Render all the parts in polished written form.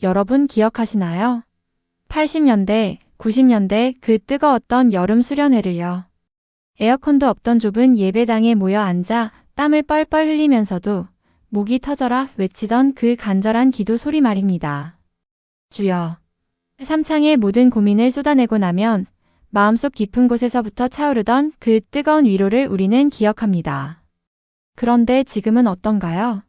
여러분 기억하시나요? 80년대, 90년대 그 뜨거웠던 여름 수련회를요. 에어컨도 없던 좁은 예배당에 모여 앉아 땀을 뻘뻘 흘리면서도 목이 터져라 외치던 그 간절한 기도 소리 말입니다. 주여. 삼창의 모든 고민을 쏟아내고 나면 마음속 깊은 곳에서부터 차오르던 그 뜨거운 위로를 우리는 기억합니다. 그런데 지금은 어떤가요?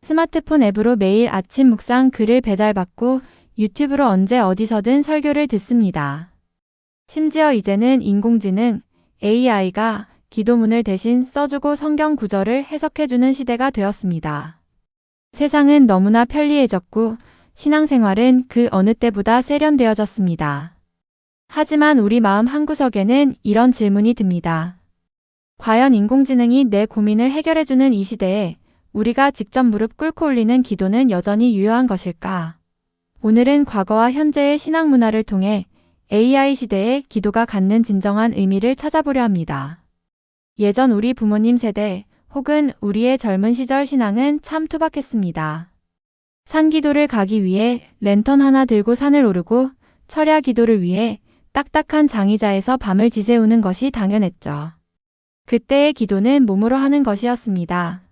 스마트폰 앱으로 매일 아침 묵상 글을 배달받고 유튜브로 언제 어디서든 설교를 듣습니다. 심지어 이제는 인공지능 AI가 기도문을 대신 써주고 성경 구절을 해석해주는 시대가 되었습니다. 세상은 너무나 편리해졌고 신앙생활은 그 어느 때보다 세련되어졌습니다. 하지만 우리 마음 한구석에는 이런 질문이 듭니다. 과연 인공지능이 내 고민을 해결해주는 이 시대에 우리가 직접 무릎 꿇고 올리는 기도는 여전히 유효한 것일까? 오늘은 과거와 현재의 신앙 문화를 통해 AI 시대의 기도가 갖는 진정한 의미를 찾아보려 합니다. 예전 우리 부모님 세대 혹은 우리의 젊은 시절 신앙은 참 투박했습니다. 산기도를 가기 위해 랜턴 하나 들고 산을 오르고 철야 기도를 위해 딱딱한 장의자에서 밤을 지새우는 것이 당연했죠. 그때의 기도는 몸으로 하는 것이었습니다.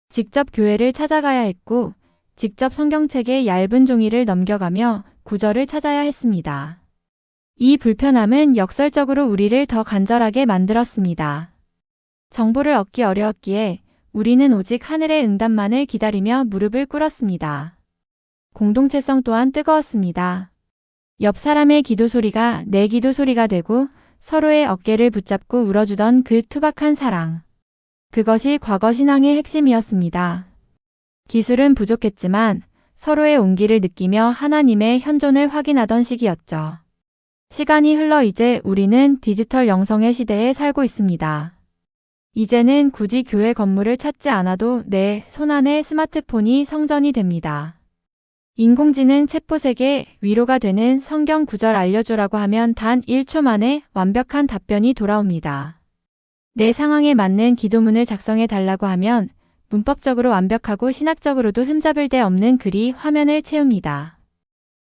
직접 교회를 찾아가야 했고 직접 성경책의 얇은 종이를 넘겨가며 구절을 찾아야 했습니다. 이 불편함은 역설적으로 우리를 더 간절하게 만들었습니다. 정보를 얻기 어려웠기에 우리는 오직 하늘의 응답만을 기다리며 무릎을 꿇었습니다. 공동체성 또한 뜨거웠습니다. 옆 사람의 기도 소리가 내 기도 소리가 되고 서로의 어깨를 붙잡고 울어주던 그 투박한 사랑. 그것이 과거 신앙의 핵심이었습니다. 기술은 부족했지만 서로의 온기를 느끼며 하나님의 현존을 확인하던 시기였죠. 시간이 흘러 이제 우리는 디지털 영성의 시대에 살고 있습니다. 이제는 굳이 교회 건물을 찾지 않아도 내 손안의 스마트폰이 성전이 됩니다. 인공지능 챗봇에게 위로가 되는 성경 구절 알려줘라고 하면 단 1초 만에 완벽한 답변이 돌아옵니다. 내 상황에 맞는 기도문을 작성해 달라고 하면 문법적으로 완벽하고 신학적으로도 흠잡을 데 없는 글이 화면을 채웁니다.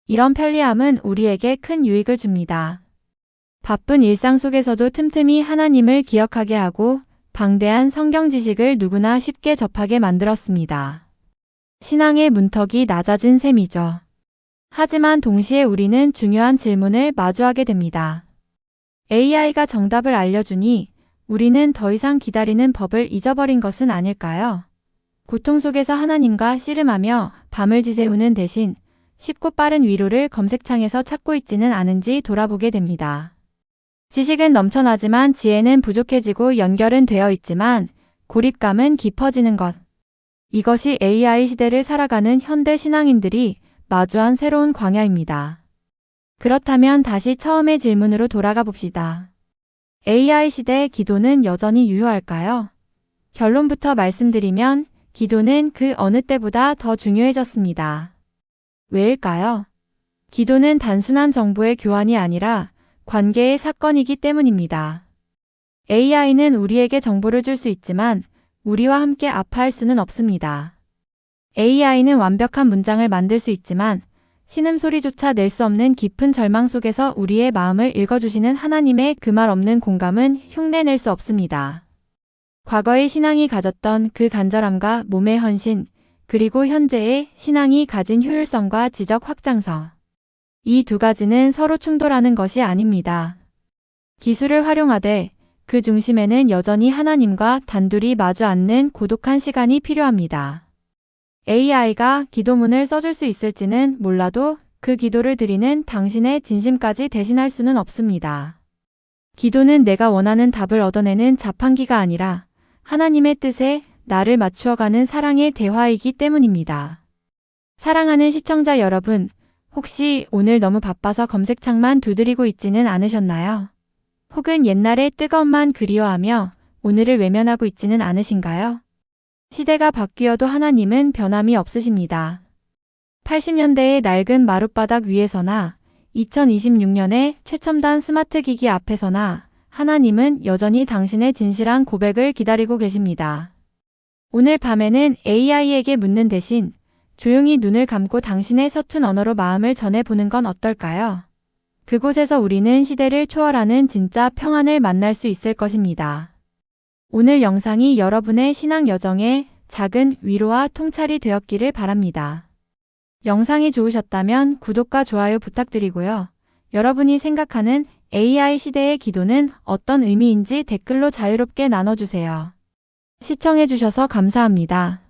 이런 편리함은 우리에게 큰 유익을 줍니다. 바쁜 일상 속에서도 틈틈이 하나님을 기억하게 하고 방대한 성경 지식을 누구나 쉽게 접하게 만들었습니다. 신앙의 문턱이 낮아진 셈이죠. 하지만 동시에 우리는 중요한 질문을 마주하게 됩니다. AI가 정답을 알려주니 우리는 더 이상 기다리는 법을 잊어버린 것은 아닐까요? 고통 속에서 하나님과 씨름하며 밤을 지새우는 대신 쉽고 빠른 위로를 검색창에서 찾고 있지는 않은지 돌아보게 됩니다. 지식은 넘쳐나지만 지혜는 부족해지고 연결은 되어 있지만 고립감은 깊어지는 것. 이것이 AI 시대를 살아가는 현대 신앙인들이 마주한 새로운 광야입니다. 그렇다면 다시 처음의 질문으로 돌아가 봅시다. AI 시대의 기도는 여전히 유효할까요? 결론부터 말씀드리면 기도는 그 어느 때보다 더 중요해졌습니다. 왜일까요? 기도는 단순한 정보의 교환이 아니라 관계의 사건이기 때문입니다. AI는 우리에게 정보를 줄 수 있지만 우리와 함께 아파할 수는 없습니다. AI는 완벽한 문장을 만들 수 있지만 신음소리조차 낼 수 없는 깊은 절망 속에서 우리의 마음을 읽어주시는 하나님의 그 말 없는 공감은 흉내낼 수 없습니다. 과거의 신앙이 가졌던 그 간절함과 몸의 헌신, 그리고 현재의 신앙이 가진 효율성과 지적 확장성. 이 두 가지는 서로 충돌하는 것이 아닙니다. 기술을 활용하되 그 중심에는 여전히 하나님과 단둘이 마주 앉는 고독한 시간이 필요합니다. AI가 기도문을 써줄 수 있을지는 몰라도 그 기도를 드리는 당신의 진심까지 대신할 수는 없습니다. 기도는 내가 원하는 답을 얻어내는 자판기가 아니라 하나님의 뜻에 나를 맞추어가는 사랑의 대화이기 때문입니다. 사랑하는 시청자 여러분, 혹시 오늘 너무 바빠서 검색창만 두드리고 있지는 않으셨나요? 혹은 옛날의 뜨거움만 그리워하며 오늘을 외면하고 있지는 않으신가요? 시대가 바뀌어도 하나님은 변함이 없으십니다. 80년대의 낡은 마룻바닥 위에서나 2026년의 최첨단 스마트 기기 앞에서나 하나님은 여전히 당신의 진실한 고백을 기다리고 계십니다. 오늘 밤에는 AI에게 묻는 대신 조용히 눈을 감고 당신의 서툰 언어로 마음을 전해보는 건 어떨까요? 그곳에서 우리는 시대를 초월하는 진짜 평안을 만날 수 있을 것입니다. 오늘 영상이 여러분의 신앙 여정에 작은 위로와 통찰이 되었기를 바랍니다. 영상이 좋으셨다면 구독과 좋아요 부탁드리고요. 여러분이 생각하는 AI 시대의 기도는 어떤 의미인지 댓글로 자유롭게 나눠주세요. 시청해주셔서 감사합니다.